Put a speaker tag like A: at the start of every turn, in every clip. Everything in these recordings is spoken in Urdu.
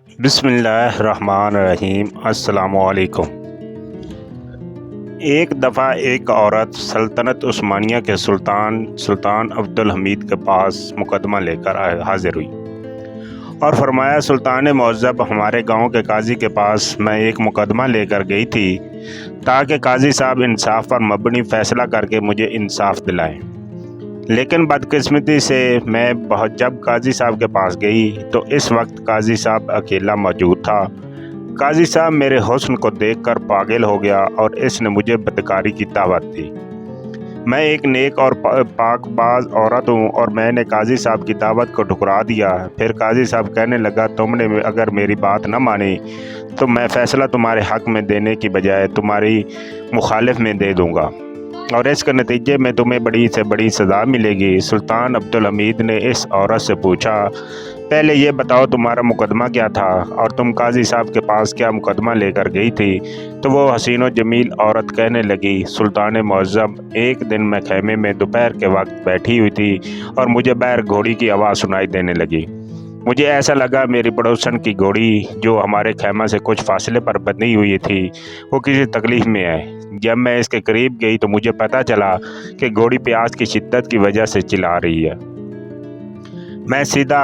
A: بسم اللہ الرحمن الرحیم۔ السلام علیکم۔ ایک دفعہ ایک عورت سلطنت عثمانیہ کے سلطان عبدالحمید کے پاس مقدمہ لے کر حاضر ہوئی اور فرمایا، سلطان معظم، ہمارے گاؤں کے قاضی کے پاس میں ایک مقدمہ لے کر گئی تھی تاکہ قاضی صاحب انصاف پر مبنی فیصلہ کر کے مجھے انصاف دلائیں، لیکن بدقسمتی سے میں جب قاضی صاحب کے پاس گئی تو اس وقت قاضی صاحب اکیلا موجود تھا۔ قاضی صاحب میرے حسن کو دیکھ کر پاگل ہو گیا اور اس نے مجھے بدکاری کی دعوت دی۔ میں ایک نیک اور پاک باز عورت ہوں اور میں نے قاضی صاحب کی دعوت کو ٹھکرا دیا۔ پھر قاضی صاحب کہنے لگا، تم نے اگر میری بات نہ مانی تو میں فیصلہ تمہارے حق میں دینے کی بجائے تمہاری مخالف میں دے دوں گا اور اس کے نتیجے میں تمہیں بڑی سے بڑی سزا ملے گی۔ سلطان عبدالحمید نے اس عورت سے پوچھا، پہلے یہ بتاؤ تمہارا مقدمہ کیا تھا اور تم قاضی صاحب کے پاس کیا مقدمہ لے کر گئی تھی؟ تو وہ حسین و جمیل عورت کہنے لگی، سلطان معظم، ایک دن میں خیمے میں دوپہر کے وقت بیٹھی ہوئی تھی اور مجھے باہر گھوڑی کی آواز سنائی دینے لگی۔ مجھے ایسا لگا میری پڑوسن کی گھوڑی جو ہمارے خیمہ سے کچھ فاصلے پر بندھی ہوئی تھی وہ کسی تکلیف میں ہے۔ جب میں اس کے قریب گئی تو مجھے پتہ چلا کہ گھوڑی پیاس کی شدت کی وجہ سے چلا رہی ہے۔ میں سیدھا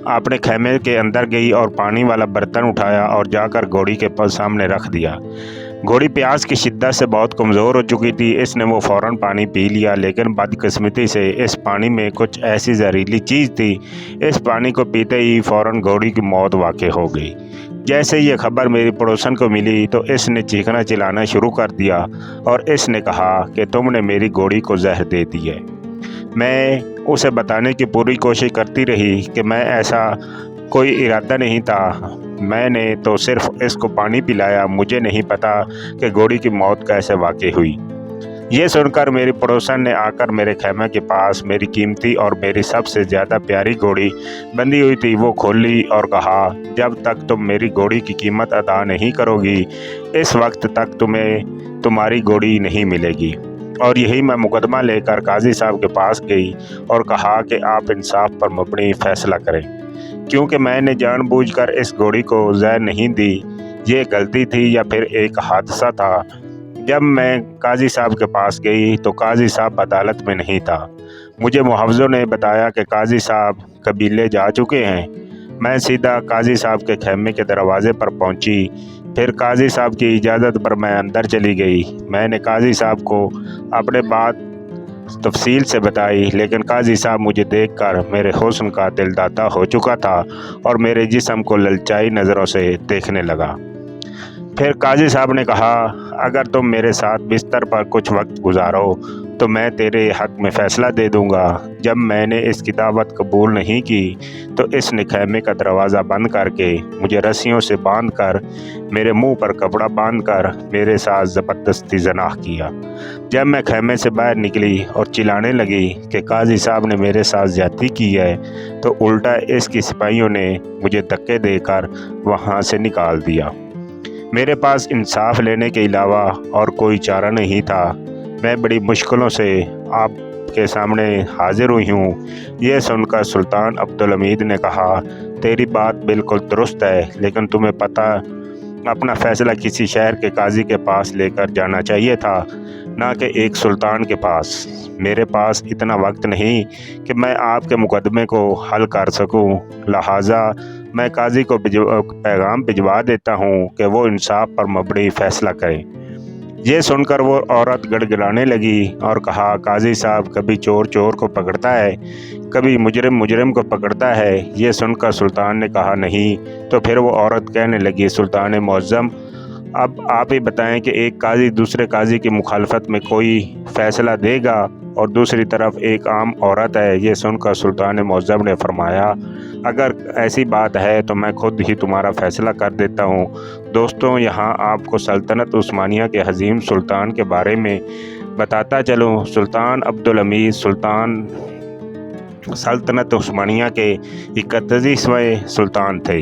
A: اپنے خیمے کے اندر گئی اور پانی والا برتن اٹھایا اور جا کر گھوڑی کے سامنے رکھ دیا۔ گھوڑی پیاس کی شدت سے بہت کمزور ہو چکی تھی، اس نے وہ فوراً پانی پی لیا، لیکن بدقسمتی سے اس پانی میں کچھ ایسی زہریلی چیز تھی، اس پانی کو پیتے ہی فوراً گھوڑی کی موت واقع ہو گئی۔ جیسے یہ خبر میری پڑوسن کو ملی تو اس نے چیخنا چلانا شروع کر دیا اور اس نے کہا کہ تم نے میری گھوڑی کو زہر دے دی ہے۔ میں اسے بتانے کی پوری کوشش کرتی رہی کہ میں ایسا کوئی ارادہ نہیں تھا، میں نے تو صرف اس کو پانی پلایا، مجھے نہیں پتا کہ گھوڑی کی موت کیسے واقع ہوئی۔ یہ سن کر میری پڑوسن نے آ کر میرے خیمے کے پاس میری قیمتی اور میری سب سے زیادہ پیاری گھوڑی بندھی ہوئی تھی وہ کھول لی اور کہا، جب تک تم میری گھوڑی کی قیمت ادا نہیں کرو گی اس وقت تک تمہیں تمہاری گھوڑی نہیں ملے گی۔ اور یہی میں مقدمہ لے کر قاضی صاحب کے پاس گئی اور کہا کہ آپ انصاف پر مبنی فیصلہ کریں، کیونکہ میں نے جان بوجھ کر اس گھوڑی کو زہر نہیں دی، یہ غلطی تھی یا پھر ایک حادثہ تھا۔ جب میں قاضی صاحب کے پاس گئی تو قاضی صاحب عدالت میں نہیں تھا۔ مجھے محافظوں نے بتایا کہ قاضی صاحب قبیلے جا چکے ہیں۔ میں سیدھا قاضی صاحب کے خیمے کے دروازے پر پہنچی، پھر قاضی صاحب کی اجازت پر میں اندر چلی گئی۔ میں نے قاضی صاحب کو اپنے بات تفصیل سے بتائی، لیکن قاضی صاحب مجھے دیکھ کر میرے حسن کا دل داتا ہو چکا تھا اور میرے جسم کو للچائی نظروں سے دیکھنے لگا۔ پھر قاضی صاحب نے کہا، اگر تم میرے ساتھ بستر پر کچھ وقت گزارو تو میں تیرے حق میں فیصلہ دے دوں گا۔ جب میں نے اس کی دعوت قبول نہیں کی تو اس نے خیمے کا دروازہ بند کر کے مجھے رسیوں سے باندھ کر میرے منہ پر کپڑا باندھ کر میرے ساتھ زبردستی زنا کیا۔ جب میں خیمے سے باہر نکلی اور چلانے لگی کہ قاضی صاحب نے میرے ساتھ زیادتی کی ہے تو الٹا اس کی سپاہیوں نے مجھے دھکے دے کر وہاں سے نکال دیا۔ میرے پاس انصاف لینے کے علاوہ اور کوئی چارہ نہیں تھا۔ میں بڑی مشکلوں سے آپ کے سامنے حاضر ہوئی ہوں۔ یہ سن کر سلطان عبدالحمید نے کہا، تیری بات بالکل درست ہے، لیکن تمہیں پتہ اپنا فیصلہ کسی شہر کے قاضی کے پاس لے کر جانا چاہیے تھا، نہ کہ ایک سلطان کے پاس۔ میرے پاس اتنا وقت نہیں کہ میں آپ کے مقدمے کو حل کر سکوں، لہٰذا میں قاضی کو پیغام بھجوا دیتا ہوں کہ وہ انصاف پر مبنی فیصلہ کریں۔ یہ سن کر وہ عورت گڑگڑانے لگی اور کہا، قاضی صاحب کبھی چور چور کو پکڑتا ہے، کبھی مجرم مجرم کو پکڑتا ہے۔ یہ سن کر سلطان نے کہا، نہیں۔ تو پھر وہ عورت کہنے لگی، سلطان معظم، اب آپ ہی بتائیں کہ ایک قاضی دوسرے قاضی کی مخالفت میں کوئی فیصلہ دے گا اور دوسری طرف ایک عام عورت ہے۔ یہ سن کر سلطان معظم نے فرمایا، اگر ایسی بات ہے تو میں خود ہی تمہارا فیصلہ کر دیتا ہوں۔ دوستوں، یہاں آپ کو سلطنت عثمانیہ کے عظیم سلطان کے بارے میں بتاتا چلوں۔ سلطان عبدالحمید سلطنت عثمانیہ کے 31ویں سلطان تھے،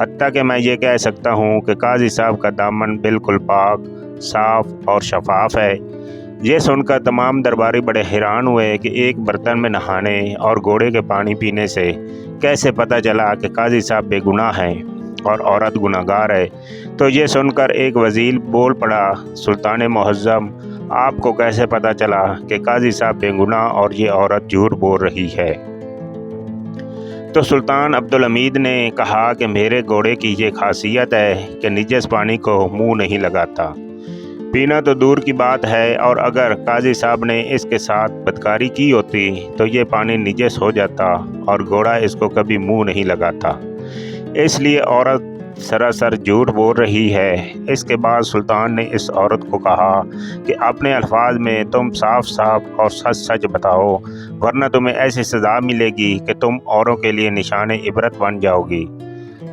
A: حتیٰ کہ میں یہ کہہ سکتا ہوں کہ قاضی صاحب کا دامن بالکل پاک، صاف اور شفاف ہے۔ یہ سن کر تمام درباری بڑے حیران ہوئے کہ ایک برتن میں نہانے اور گھوڑے کے پانی پینے سے کیسے پتہ چلا کہ قاضی صاحب بے گناہ ہیں اور عورت گناہ گار ہے۔ تو یہ سن کر ایک وزیر بول پڑا، سلطان معظم، آپ کو کیسے پتہ چلا کہ قاضی صاحب بے گناہ اور یہ عورت جھوٹ بول رہی ہے؟ تو سلطان عبدالحمید نے کہا کہ میرے گھوڑے کی یہ خاصیت ہے کہ نجس پانی کو منہ نہیں لگاتا، پینا تو دور کی بات ہے، اور اگر قاضی صاحب نے اس کے ساتھ بدکاری کی ہوتی تو یہ پانی نجس ہو جاتا اور گھوڑا اس کو کبھی منہ نہیں لگاتا، اس لیے عورت سراسر جھوٹ بول رہی ہے۔ اس کے بعد سلطان نے اس عورت کو کہا کہ اپنے الفاظ میں تم صاف صاف اور سچ سچ بتاؤ، ورنہ تمہیں ایسی سزا ملے گی کہ تم اوروں کے لیے نشان عبرت بن جاؤ گی۔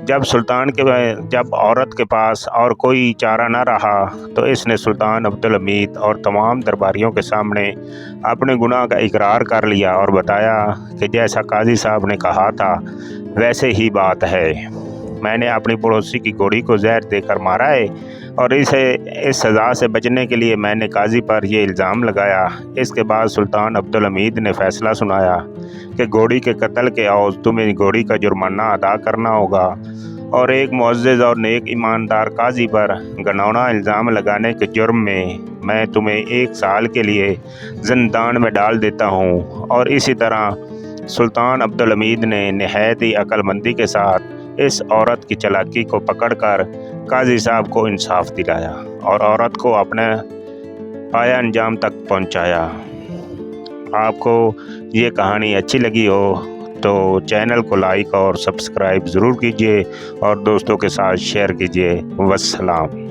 A: جب عورت کے پاس اور کوئی چارہ نہ رہا تو اس نے سلطان عبدالحمید اور تمام درباریوں کے سامنے اپنے گناہ کا اقرار کر لیا اور بتایا کہ جیسا قاضی صاحب نے کہا تھا ویسے ہی بات ہے، میں نے اپنی پڑوسی کی گھوڑی کو زہر دے کر مارا ہے، اور اس سزا سے بچنے کے لیے میں نے قاضی پر یہ الزام لگایا۔ اس کے بعد سلطان عبدالحمید نے فیصلہ سنایا کہ گھوڑی کے قتل کے عوض تمہیں گھوڑی کا جرمانہ ادا کرنا ہوگا، اور ایک معزز اور نیک ایماندار قاضی پر گھناؤنا الزام لگانے کے جرم میں تمہیں 1 سال کے لیے زندان میں ڈال دیتا ہوں۔ اور اسی طرح سلطان عبدالحمید نے نہایت ہی عقل مندی کے ساتھ اس عورت کی چالاکی کو پکڑ کر قاضی صاحب کو انصاف دلایا اور عورت کو اپنے پایا انجام تک پہنچایا۔ آپ کو یہ کہانی اچھی لگی ہو تو چینل کو لائک اور سبسکرائب ضرور کیجیے اور دوستوں کے ساتھ شیئر کیجیے۔ والسلام۔